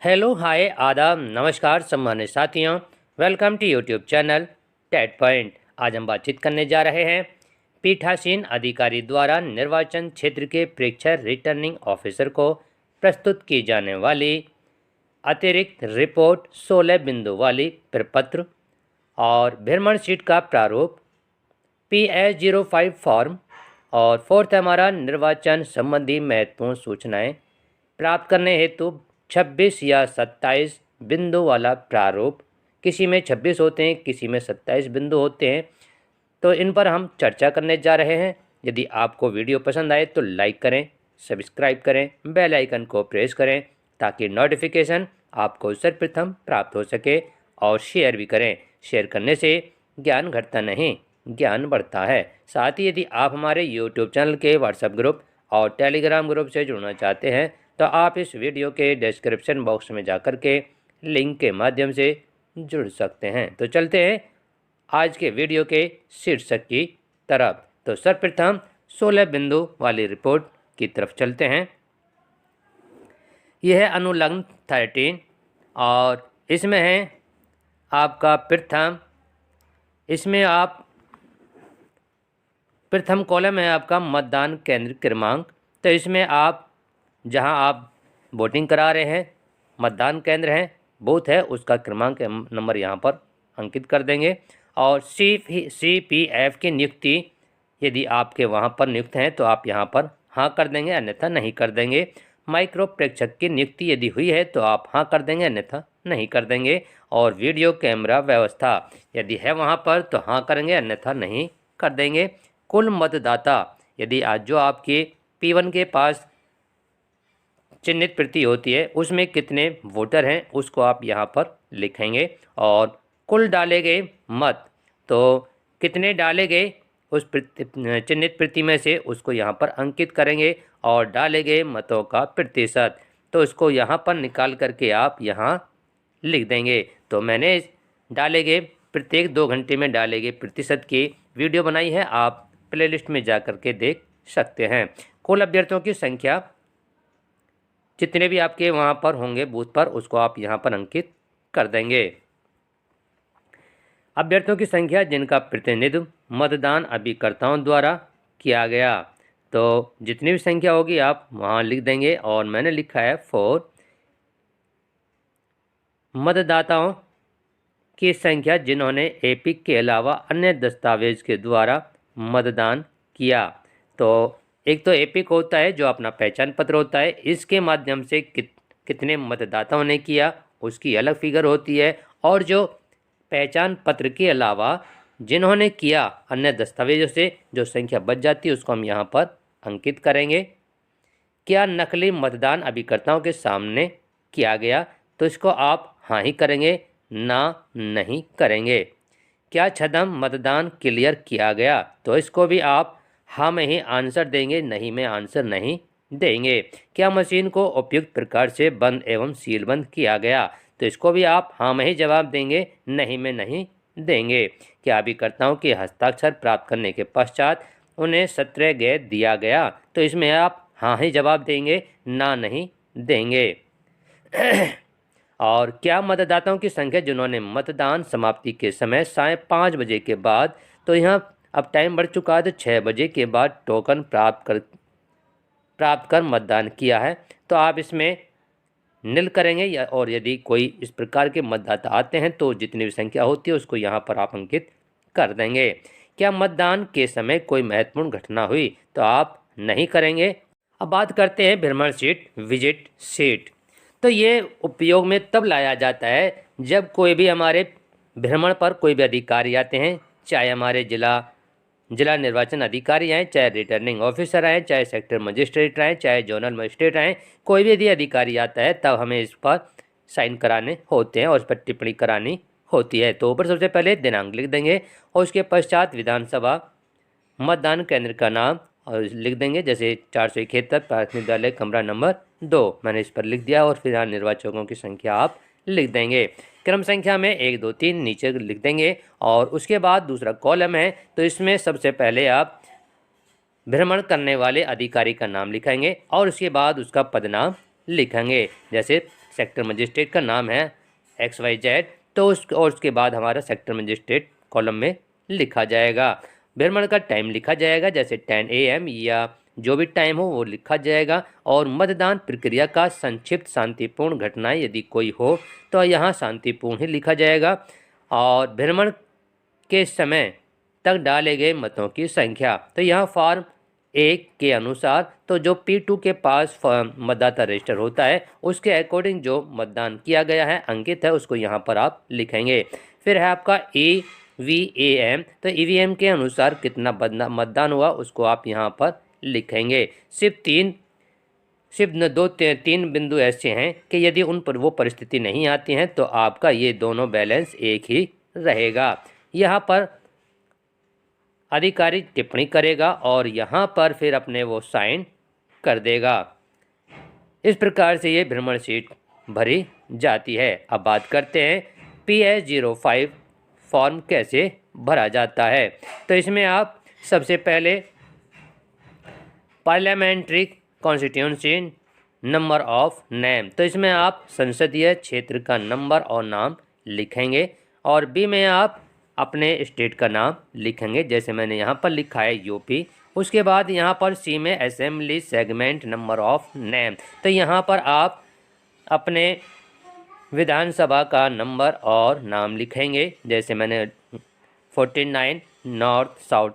Hello hi आदाब नमस्कार सम्मानित साथियों। Welcome to YouTube channel TET point. आज हम बातचीत करने जा रहे हैं पीठासीन अधिकारी द्वारा निर्वाचन क्षेत्र के प्रेक्षक रिटर्निंग ऑफिसर को प्रस्तुत की जाने वाली अतिरिक्त रिपोर्ट 16 बिंदु वाली प्रपत्र और भ्रमण शीट का प्रारूप PS05 फॉर्म और फोर्थ हमारा निर्वाचन संबंधी महत्वपूर्ण सूचनाएं प्राप्त करने हेतु 26 या 27 बिंदु वाला प्रारूप, किसी में 26 होते हैं किसी में 27 बिंदु होते हैं, तो इन पर हम चर्चा करने जा रहे हैं। यदि आपको वीडियो पसंद आए तो लाइक करें, सब्सक्राइब करें, बेल आइकन को प्रेस करें ताकि नोटिफिकेशन आपको सर्वप्रथम प्राप्त हो सके, और शेयर भी करें। शेयर करने से ज्ञान घटता नहीं, ज्ञान बढ़ता है। साथ ही यदि आप हमारे यूट्यूब चैनल के व्हाट्सएप ग्रुप और टेलीग्राम ग्रुप से जुड़ना चाहते हैं तो आप इस वीडियो के डिस्क्रिप्शन बॉक्स में जाकर के लिंक के माध्यम से जुड़ सकते हैं। तो चलते हैं आज के वीडियो के शीर्षक की तरफ। तो सर्वप्रथम 16 बिंदु वाली रिपोर्ट की तरफ चलते हैं। यह है अनुलग्न 13 और इसमें है आपका प्रथम, इसमें आप प्रथम कॉलम है आपका मतदान केंद्र क्रमांक। तो इसमें आप जहां आप वोटिंग करा रहे हैं, मतदान केंद्र है, बूथ है, उसका क्रमांक नंबर यहां पर अंकित कर देंगे। और CPF की नियुक्ति यदि आपके वहां पर नियुक्त हैं तो आप यहां पर हाँ कर देंगे, अन्यथा नहीं कर देंगे। माइक्रो प्रेक्षक की नियुक्ति यदि हुई है तो आप हाँ कर देंगे, अन्यथा नहीं कर देंगे। और वीडियो कैमरा व्यवस्था यदि है वहां पर तो हाँ करेंगे, अन्यथा नहीं कर देंगे। कुल मतदाता यदि आज जो आपके P1 के पास चिन्हित प्रति होती है उसमें कितने वोटर हैं उसको आप यहाँ पर लिखेंगे। और कुल डाले गए मत तो कितने डाले गए उस चिन्हित प्रति में से उसको यहाँ पर अंकित करेंगे। और डाले गए मतों का प्रतिशत तो उसको यहाँ पर निकाल करके आप यहाँ लिख देंगे। तो मैंने डाले गए प्रत्येक 2 घंटे में डाले गए प्रतिशत की वीडियो बनाई है, आप प्लेलिस्ट में जा कर के देख सकते हैं। कुल अभ्यर्थियों की संख्या जितने भी आपके वहाँ पर होंगे बूथ पर उसको आप यहाँ पर अंकित कर देंगे। अभ्यर्थियों की संख्या जिनका प्रतिनिधित्व मतदान अभिकर्ताओं द्वारा किया गया, तो जितनी भी संख्या होगी आप वहाँ लिख देंगे। और मैंने लिखा है 4 मतदाताओं की संख्या जिन्होंने एपिक के अलावा अन्य दस्तावेज के द्वारा मतदान किया। तो एक तो एपिक होता है जो अपना पहचान पत्र होता है, इसके माध्यम से कितने मतदाताओं ने किया उसकी अलग फिगर होती है। और जो पहचान पत्र के अलावा जिन्होंने किया अन्य दस्तावेजों से जो संख्या बच जाती है उसको हम यहाँ पर अंकित करेंगे। क्या नकली मतदान अभिकर्ताओं के सामने किया गया, तो इसको आप हाँ ही करेंगे, ना नहीं करेंगे। क्या छद्म मतदान क्लियर किया गया, तो इसको भी आप हाँ में ही आंसर देंगे, नहीं में आंसर नहीं देंगे। क्या मशीन को उपयुक्त प्रकार से बंद एवं सीलबंद किया गया, तो इसको भी आप हाँ में ही जवाब देंगे, नहीं में नहीं देंगे। क्या अभिकर्ताओं के हस्ताक्षर प्राप्त करने के पश्चात उन्हें सत्र गेद दिया गया, तो इसमें आप हाँ ही जवाब देंगे, ना नहीं देंगे। और क्या मतदाताओं की संख्या जिन्होंने मतदान समाप्ति के समय साय 5 बजे के बाद, तो यहाँ अब टाइम बढ़ चुका है तो 6 बजे के बाद टोकन प्राप्त कर मतदान किया है, तो आप इसमें नील करेंगे। और यदि कोई इस प्रकार के मतदाता आते हैं तो जितनी भी संख्या होती है उसको यहाँ पर आप अंकित कर देंगे। क्या मतदान के समय कोई महत्वपूर्ण घटना हुई, तो आप नहीं करेंगे। अब बात करते हैं भ्रमण शीट, विजिट शीट। तो ये उपयोग में तब लाया जाता है जब कोई भी हमारे भ्रमण पर कोई भी अधिकारी आते हैं, चाहे हमारे जिला निर्वाचन अधिकारी आए, चाहे रिटर्निंग ऑफिसर आए, चाहे सेक्टर मजिस्ट्रेट आए, चाहे जोनल मजिस्ट्रेट आए, कोई भी यदि अधिकारी आता है तब हमें इस पर साइन कराने होते हैं और इस पर टिप्पणी करानी होती है। तो ऊपर सबसे पहले दिनांक लिख देंगे और उसके पश्चात विधानसभा मतदान केंद्र का नाम और लिख देंगे, जैसे 471 प्राथमिक विद्यालय कमरा नंबर 2 मैंने इस पर लिख दिया। और फिर यहाँ निर्वाचकों की संख्या आप लिख देंगे, क्रम संख्या में 1 2 3 नीचे लिख देंगे। और उसके बाद दूसरा कॉलम है तो इसमें सबसे पहले आप भ्रमण करने वाले अधिकारी का नाम लिखेंगे और उसके बाद उसका पदनाम लिखेंगे, जैसे सेक्टर मजिस्ट्रेट का नाम है XYZ, तो उसके बाद हमारा सेक्टर मजिस्ट्रेट कॉलम में लिखा जाएगा। भ्रमण का टाइम लिखा जाएगा, जैसे 10 AM या जो भी टाइम हो वो लिखा जाएगा। और मतदान प्रक्रिया का संक्षिप्त शांतिपूर्ण घटनाएं यदि कोई हो तो यहाँ शांतिपूर्ण ही लिखा जाएगा। और भ्रमण के समय तक डाले गए मतों की संख्या, तो यहाँ फॉर्म 1 के अनुसार तो जो P2 के पास मतदाता रजिस्टर होता है उसके अकॉर्डिंग जो मतदान किया गया है अंकित है उसको यहाँ पर आप लिखेंगे। फिर है आपका EVAM, तो EVM के अनुसार कितना मतदान हुआ उसको आप यहाँ पर लिखेंगे। सिर्फ तीन बिंदु ऐसे हैं कि यदि उन पर वो परिस्थिति नहीं आती हैं तो आपका ये दोनों बैलेंस एक ही रहेगा। यहाँ पर अधिकारी टिप्पणी करेगा और यहाँ पर फिर अपने वो साइन कर देगा। इस प्रकार से ये भ्रमण शीट भरी जाती है। अब बात करते हैं PS05 फॉर्म कैसे भरा जाता है। तो इसमें आप सबसे पहले parliamentary constituency number of name, तो इसमें आप संसदीय क्षेत्र का नंबर और नाम लिखेंगे। और बी में आप अपने स्टेट का नाम लिखेंगे, जैसे मैंने यहाँ पर लिखा है UP। उसके बाद यहाँ पर सी में assembly segment number of name, तो यहाँ पर आप अपने विधानसभा का नंबर और नाम लिखेंगे, जैसे मैंने 49 north south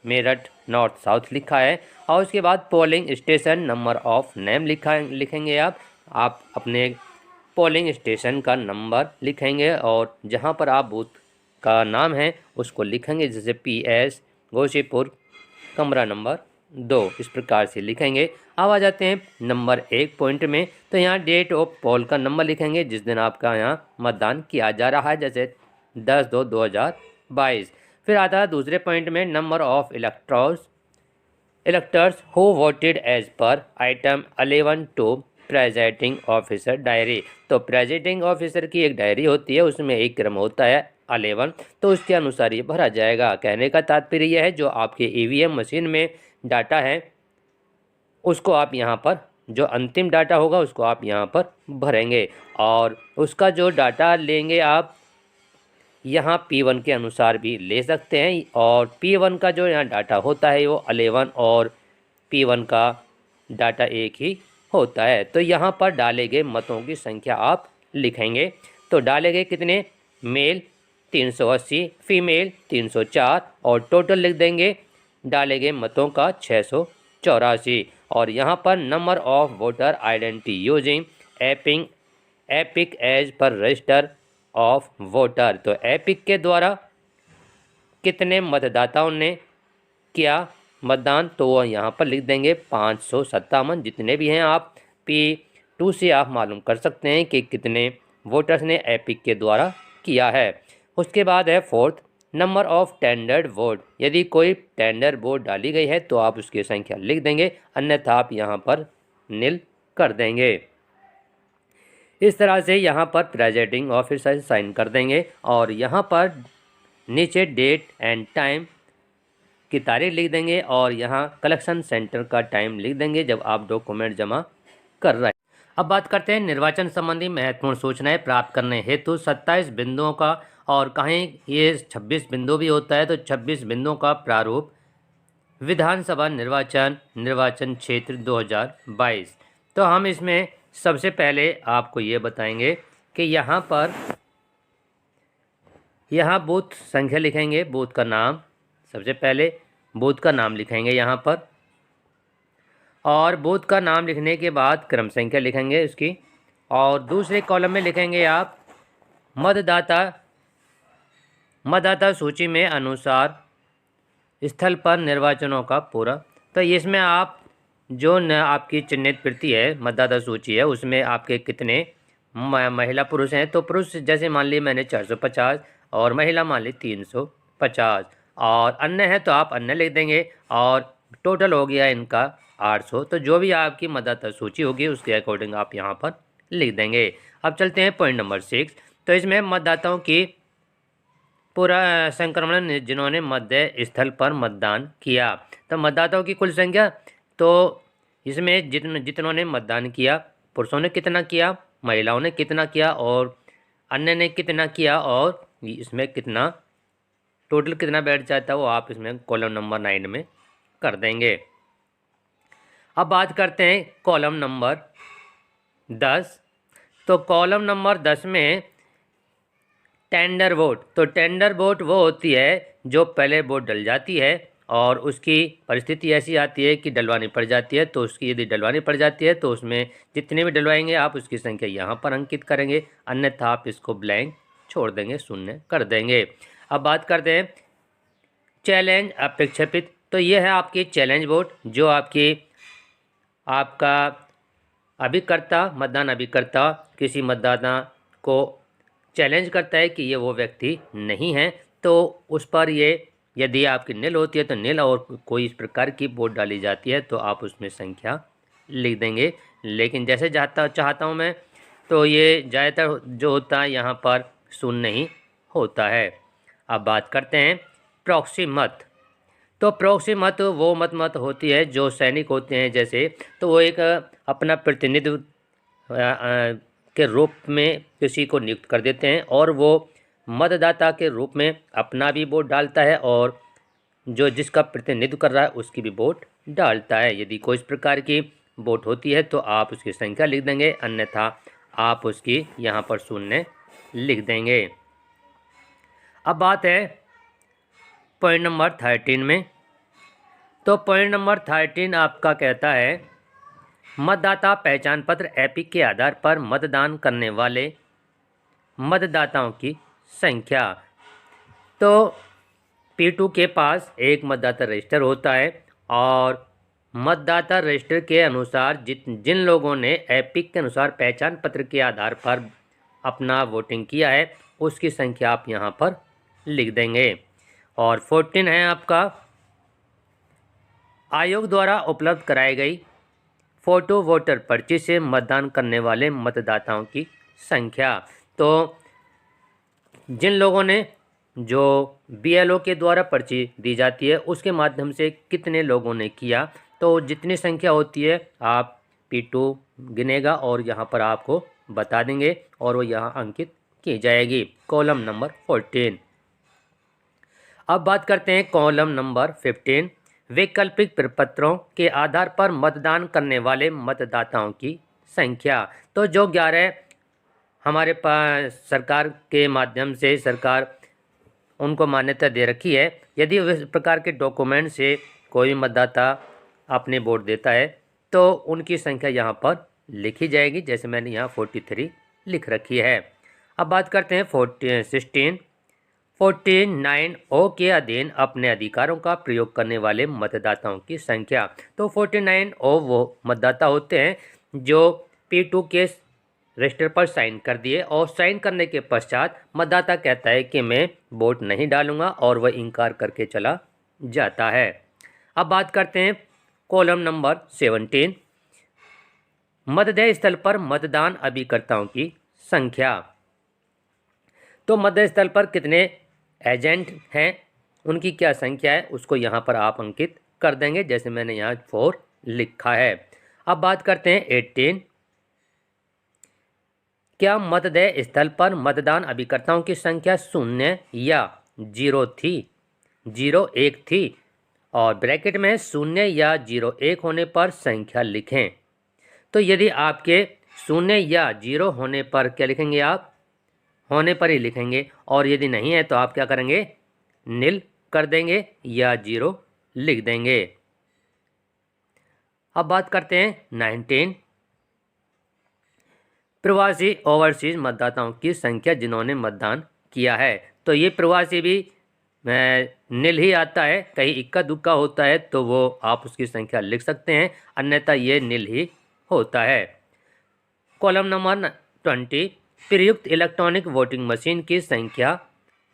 Meerut north south लिखा है। और उसके बाद polling station number of name लिखेंगे आप अपने पोलिंग स्टेशन का नंबर लिखेंगे और जहाँ पर आप बूथ का नाम है उसको लिखेंगे, जैसे PS गोशीपुर कमरा नंबर 2, इस प्रकार से लिखेंगे। अब आ जाते हैं नंबर 1 पॉइंट में, तो यहाँ डेट ऑफ पोल का नंबर लिखेंगे जिस दिन आपका यहाँ मतदान किया जा रहा है, जैसे 10/2/2022। फिर आता है दूसरे पॉइंट में number of electors who voted as per item 11 to presiding officer diary, तो प्रेजाइडिंग ऑफिसर की एक डायरी होती है, उसमें एक क्रम होता है 11, तो उसके अनुसार ये भरा जाएगा। कहने का तात्पर्य यह है जो आपके EVM मशीन में डाटा है उसको आप यहाँ पर, जो अंतिम डाटा होगा उसको आप यहाँ पर भरेंगे और उसका जो डाटा लेंगे आप यहाँ P1 के अनुसार भी ले सकते हैं। और P1 का जो यहाँ डाटा होता है वो 11 और P1 का डाटा एक ही होता है। तो यहाँ पर डाले गए मतों की संख्या आप लिखेंगे, तो डाले गए कितने, मेल 380, फीमेल 304 और टोटल लिख देंगे डाले गए मतों का 684। और यहाँ पर number of voter identity using EPIC as per register of voter, तो एपिक के द्वारा कितने मतदाताओं ने किया मतदान, तो वो यहाँ पर लिख देंगे 557। जितने भी हैं आप P2 से आप मालूम कर सकते हैं कि कितने वोटर्स ने एपिक के द्वारा किया है। उसके बाद है fourth number of tendered vote, यदि कोई टेंडर वोट डाली गई है तो आप उसकी संख्या लिख देंगे, अन्यथा आप यहाँ पर नील कर देंगे। इस तरह से यहाँ पर प्रेजाइडिंग ऑफिसर साइन कर देंगे और यहाँ पर नीचे डेट एंड टाइम की तारीख लिख देंगे और यहाँ कलेक्शन सेंटर का टाइम लिख देंगे जब आप डॉक्यूमेंट जमा कर रहे हैं। अब बात करते हैं निर्वाचन संबंधी महत्वपूर्ण सूचनाएं प्राप्त करने हेतु 27 बिंदुओं का, और कहीं ये 26 बिंदु भी होता है तो 26 बिंदुओं का प्रारूप विधानसभा निर्वाचन क्षेत्र 2022। तो हम इसमें सबसे पहले आपको ये बताएंगे कि यहाँ बूथ संख्या लिखेंगे, बूथ का नाम, सबसे पहले बूथ का नाम लिखेंगे यहाँ पर, और बूथ का नाम लिखने के बाद क्रम संख्या लिखेंगे उसकी, और दूसरे कॉलम में लिखेंगे आप मतदाता सूची में अनुसार स्थल पर निर्वाचनों का पूरा। तो इसमें आप जो आपकी चिन्हित प्रति है मतदाता सूची है उसमें आपके कितने महिला पुरुष हैं, तो पुरुष जैसे मान ली मैंने 450 और महिला मान ली 350, और अन्य है तो आप अन्य लिख देंगे, और टोटल हो गया इनका 800। तो जो भी आपकी मतदाता सूची होगी उसके अकॉर्डिंग आप यहाँ पर लिख देंगे। अब चलते हैं पॉइंट नंबर 6। तो इसमें मतदाताओं की पूरा संक्रमण जिन्होंने मतदेय स्थल पर मतदान किया, तो मतदाताओं की कुल संख्या, तो इसमें जितनों ने मतदान किया, पुरुषों ने कितना किया महिलाओं ने कितना किया और अन्य ने कितना किया और इसमें कितना टोटल कितना बैठ जाता है वो आप इसमें कॉलम नंबर 9 में कर देंगे। अब बात करते हैं कॉलम नंबर 10। तो कॉलम नंबर 10 में टेंडर वोट। तो टेंडर वोट वो होती है जो पहले वोट डल जाती है और उसकी परिस्थिति ऐसी आती है कि डलवानी पड़ जाती है, तो उसकी यदि डलवानी पड़ जाती है तो उसमें जितने भी डलवाएंगे आप उसकी संख्या यहाँ पर अंकित करेंगे, अन्यथा आप इसको ब्लैंक छोड़ देंगे, शून्य कर देंगे। अब बात करते हैं चैलेंज अपेक्षाकृत। तो ये है आपकी चैलेंज वोट, जो आपका अभिकर्ता, मतदान अभिकर्ता किसी मतदाता को चैलेंज करता है कि ये वो व्यक्ति नहीं है, तो उस पर ये यदि आपकी नील होती है तो नील, और कोई इस प्रकार की वोट डाली जाती है तो आप उसमें संख्या लिख देंगे। लेकिन जैसे चाहता हूँ मैं, तो ये ज़्यादातर जो होता है यहाँ पर शून्य ही होता है। अब बात करते हैं प्रॉक्सी मत। तो प्रॉक्सी मत वो मत होती है जो सैनिक होते हैं जैसे, तो वो एक अपना प्रतिनिधित्व के रूप में किसी को नियुक्त कर देते हैं और वो मतदाता के रूप में अपना भी वोट डालता है और जो जिसका प्रतिनिधित्व कर रहा है उसकी भी वोट डालता है। यदि कोई इस प्रकार की वोट होती है तो आप उसकी संख्या लिख देंगे, अन्यथा आप उसकी यहाँ पर शून्य लिख देंगे। अब बात है पॉइंट नंबर 13 में। तो पॉइंट नंबर 13 आपका कहता है मतदाता पहचान पत्र एपिक के आधार पर मतदान करने वाले मतदाताओं की संख्या। तो P2 के पास एक मतदाता रजिस्टर होता है और मतदाता रजिस्टर के अनुसार जिन लोगों ने एपिक के अनुसार पहचान पत्र के आधार पर अपना वोटिंग किया है उसकी संख्या आप यहाँ पर लिख देंगे। और 14 है आपका आयोग द्वारा उपलब्ध कराई गई फोटो वोटर पर्ची से मतदान करने वाले मतदाताओं की संख्या। तो जिन लोगों ने जो BLO के द्वारा पर्ची दी जाती है उसके माध्यम से कितने लोगों ने किया, तो जितनी संख्या होती है आप P2 गिनेगा और यहाँ पर आपको बता देंगे और वो यहाँ अंकित की जाएगी, कॉलम नंबर 14। अब बात करते हैं कॉलम नंबर 15, वैकल्पिक प्रपत्रों के आधार पर मतदान करने वाले मतदाताओं की संख्या। तो जो 11 हमारे पास सरकार के माध्यम से सरकार उनको मान्यता दे रखी है, यदि इस प्रकार के डॉक्यूमेंट से कोई मतदाता अपने वोट देता है तो उनकी संख्या यहाँ पर लिखी जाएगी, जैसे मैंने यहाँ 43 लिख रखी है। अब बात करते हैं 49O के अधीन अपने अधिकारों का प्रयोग करने वाले मतदाताओं की संख्या। तो 49O वो मतदाता होते हैं जो P2 के रजिस्टर पर साइन कर दिए और साइन करने के पश्चात मतदाता कहता है कि मैं वोट नहीं डालूंगा और वह इनकार करके चला जाता है। अब बात करते हैं कॉलम नंबर 17, मतदेय स्थल पर मतदान अभिकर्ताओं की संख्या। तो मतदेय स्थल पर कितने एजेंट हैं, उनकी क्या संख्या है, उसको यहाँ पर आप अंकित कर देंगे, जैसे मैंने यहाँ 4 लिखा है। अब बात करते हैं 18, क्या मतदेय स्थल पर मतदान अभिकर्ताओं की संख्या 0 या 0 थी, 0 1 थी, और ब्रैकेट में 0 या 0 1 होने पर संख्या लिखें। तो यदि आपके 0 या 0 होने पर क्या लिखेंगे, आप होने पर ही लिखेंगे, और यदि नहीं है तो आप क्या करेंगे, नील कर देंगे या 0 लिख देंगे। अब बात करते हैं 19, प्रवासी ओवरसीज मतदाताओं की संख्या जिन्होंने मतदान किया है। तो ये प्रवासी भी नील ही आता है, कहीं इक्का दुक्का होता है तो वो आप उसकी संख्या लिख सकते हैं, अन्यथा ये नील ही होता है। कॉलम नंबर 20, प्रयुक्त इलेक्ट्रॉनिक वोटिंग मशीन की संख्या,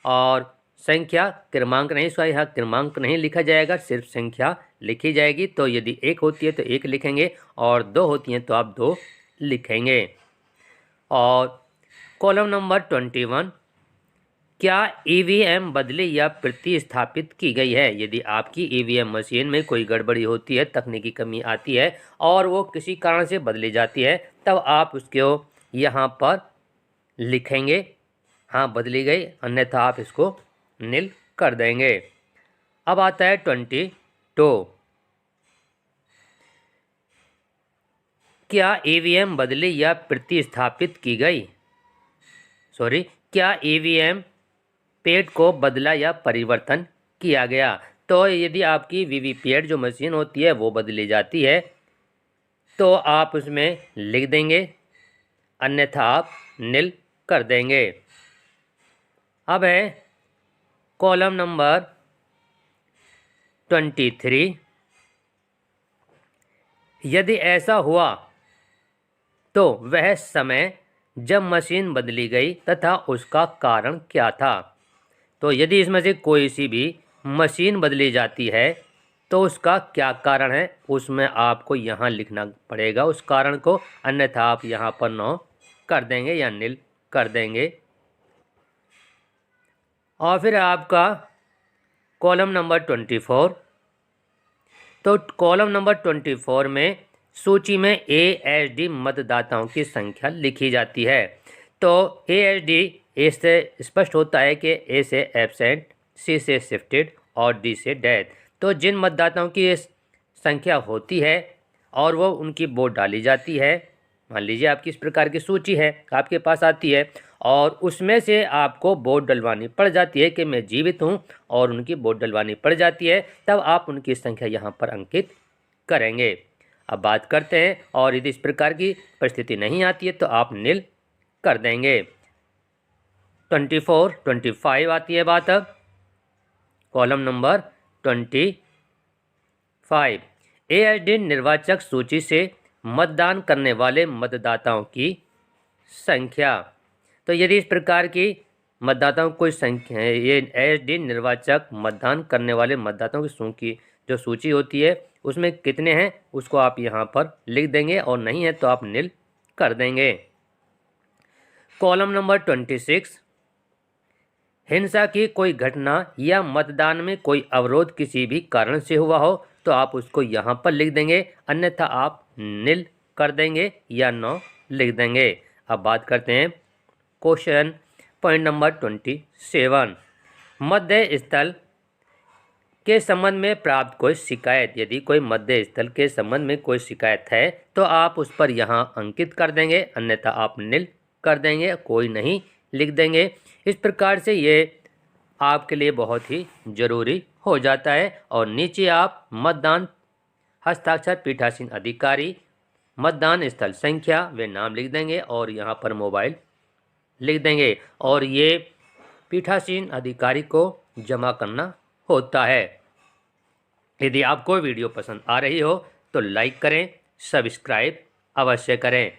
और संख्या क्रमांक नहीं, इसका यहाँ क्रमांक नहीं लिखा जाएगा, सिर्फ संख्या लिखी जाएगी। तो यदि 1 होती है तो 1 लिखेंगे और 2 होती हैं तो आप 2 लिखेंगे। और कॉलम नंबर 21, क्या EVM बदली या प्रतिस्थापित की गई है। यदि आपकी EVM मशीन में कोई गड़बड़ी होती है, तकनीकी कमी आती है और वो किसी कारण से बदली जाती है, तब आप उसको यहाँ पर लिखेंगे। हाँ, बदली गई, अन्यथा आप इसको नील कर देंगे। अब आता है 22। क्या ईवीएम बदली या प्रतिस्थापित की गई? क्या ईवीएम पैड को बदला या परिवर्तन किया गया? तो यदि आपकी वीवीपैट जो मशीन होती है वो बदली जाती है तो आप उसमें लिख देंगे, अन्यथा आप नील कर देंगे। अब है कॉलम नंबर 23। यदि ऐसा हुआ तो वह समय जब मशीन बदली गई तथा उसका कारण क्या था? तो यदि इसमें से कोई सी भी मशीन बदली जाती है तो उसका क्या कारण है, उसमें आपको यहाँ लिखना पड़ेगा उस कारण को, अन्यथा आप यहाँ पर नो कर देंगे या नील कर देंगे। और फिर आपका कॉलम नंबर 24। तो कॉलम नंबर 24 में सूची में ASD मतदाताओं की संख्या लिखी जाती है। तो ASD ए से स्पष्ट होता है कि A से एब्सेंट, C से शिफ्टेड और D से डेथ। तो जिन मतदाताओं की ये संख्या होती है और वो उनकी वोट डाली जाती है, मान लीजिए आपकी इस प्रकार की सूची है आपके पास आती है और उसमें से आपको वोट डलवानी पड़ जाती है कि मैं जीवित हूँ और उनकी वोट डलवानी पड़ जाती है, तब आप उनकी संख्या यहाँ पर अंकित करेंगे। अब बात करते हैं, और यदि इस प्रकार की परिस्थिति नहीं आती है तो आप नील कर देंगे। 24, 25 आती है बात। अब कॉलम नंबर 25। ASD निर्वाचक सूची से मतदान करने वाले मतदाताओं की संख्या। तो यदि इस प्रकार की मतदाताओं की संख्या, ये ASD निर्वाचक मतदान करने वाले मतदाताओं की जो सूची होती है उसमें कितने हैं उसको आप यहाँ पर लिख देंगे, और नहीं है तो आप नील कर देंगे। Column number 26। हिंसा की कोई घटना या मतदान में कोई अवरोध किसी भी कारण से हुआ हो तो आप उसको यहाँ पर लिख देंगे, अन्यथा आप नील कर देंगे या नो लिख देंगे। अब बात करते हैं क्वेश्चन पॉइंट नंबर 27। मध्य स्थल के संबंध में प्राप्त कोई शिकायत। यदि कोई मध्य स्थल के संबंध में कोई शिकायत है तो आप उस पर यहाँ अंकित कर देंगे, अन्यथा आप नील कर देंगे, कोई नहीं लिख देंगे। इस प्रकार से ये आपके लिए बहुत ही ज़रूरी हो जाता है। और नीचे आप मतदान हस्ताक्षर पीठासीन अधिकारी, मतदान स्थल संख्या वे नाम लिख देंगे और यहाँ पर मोबाइल लिख देंगे, और ये पीठासीन अधिकारी को जमा करना होता है। यदि आपको वीडियो पसंद आ रही हो तो लाइक करें, सब्सक्राइब अवश्य करें।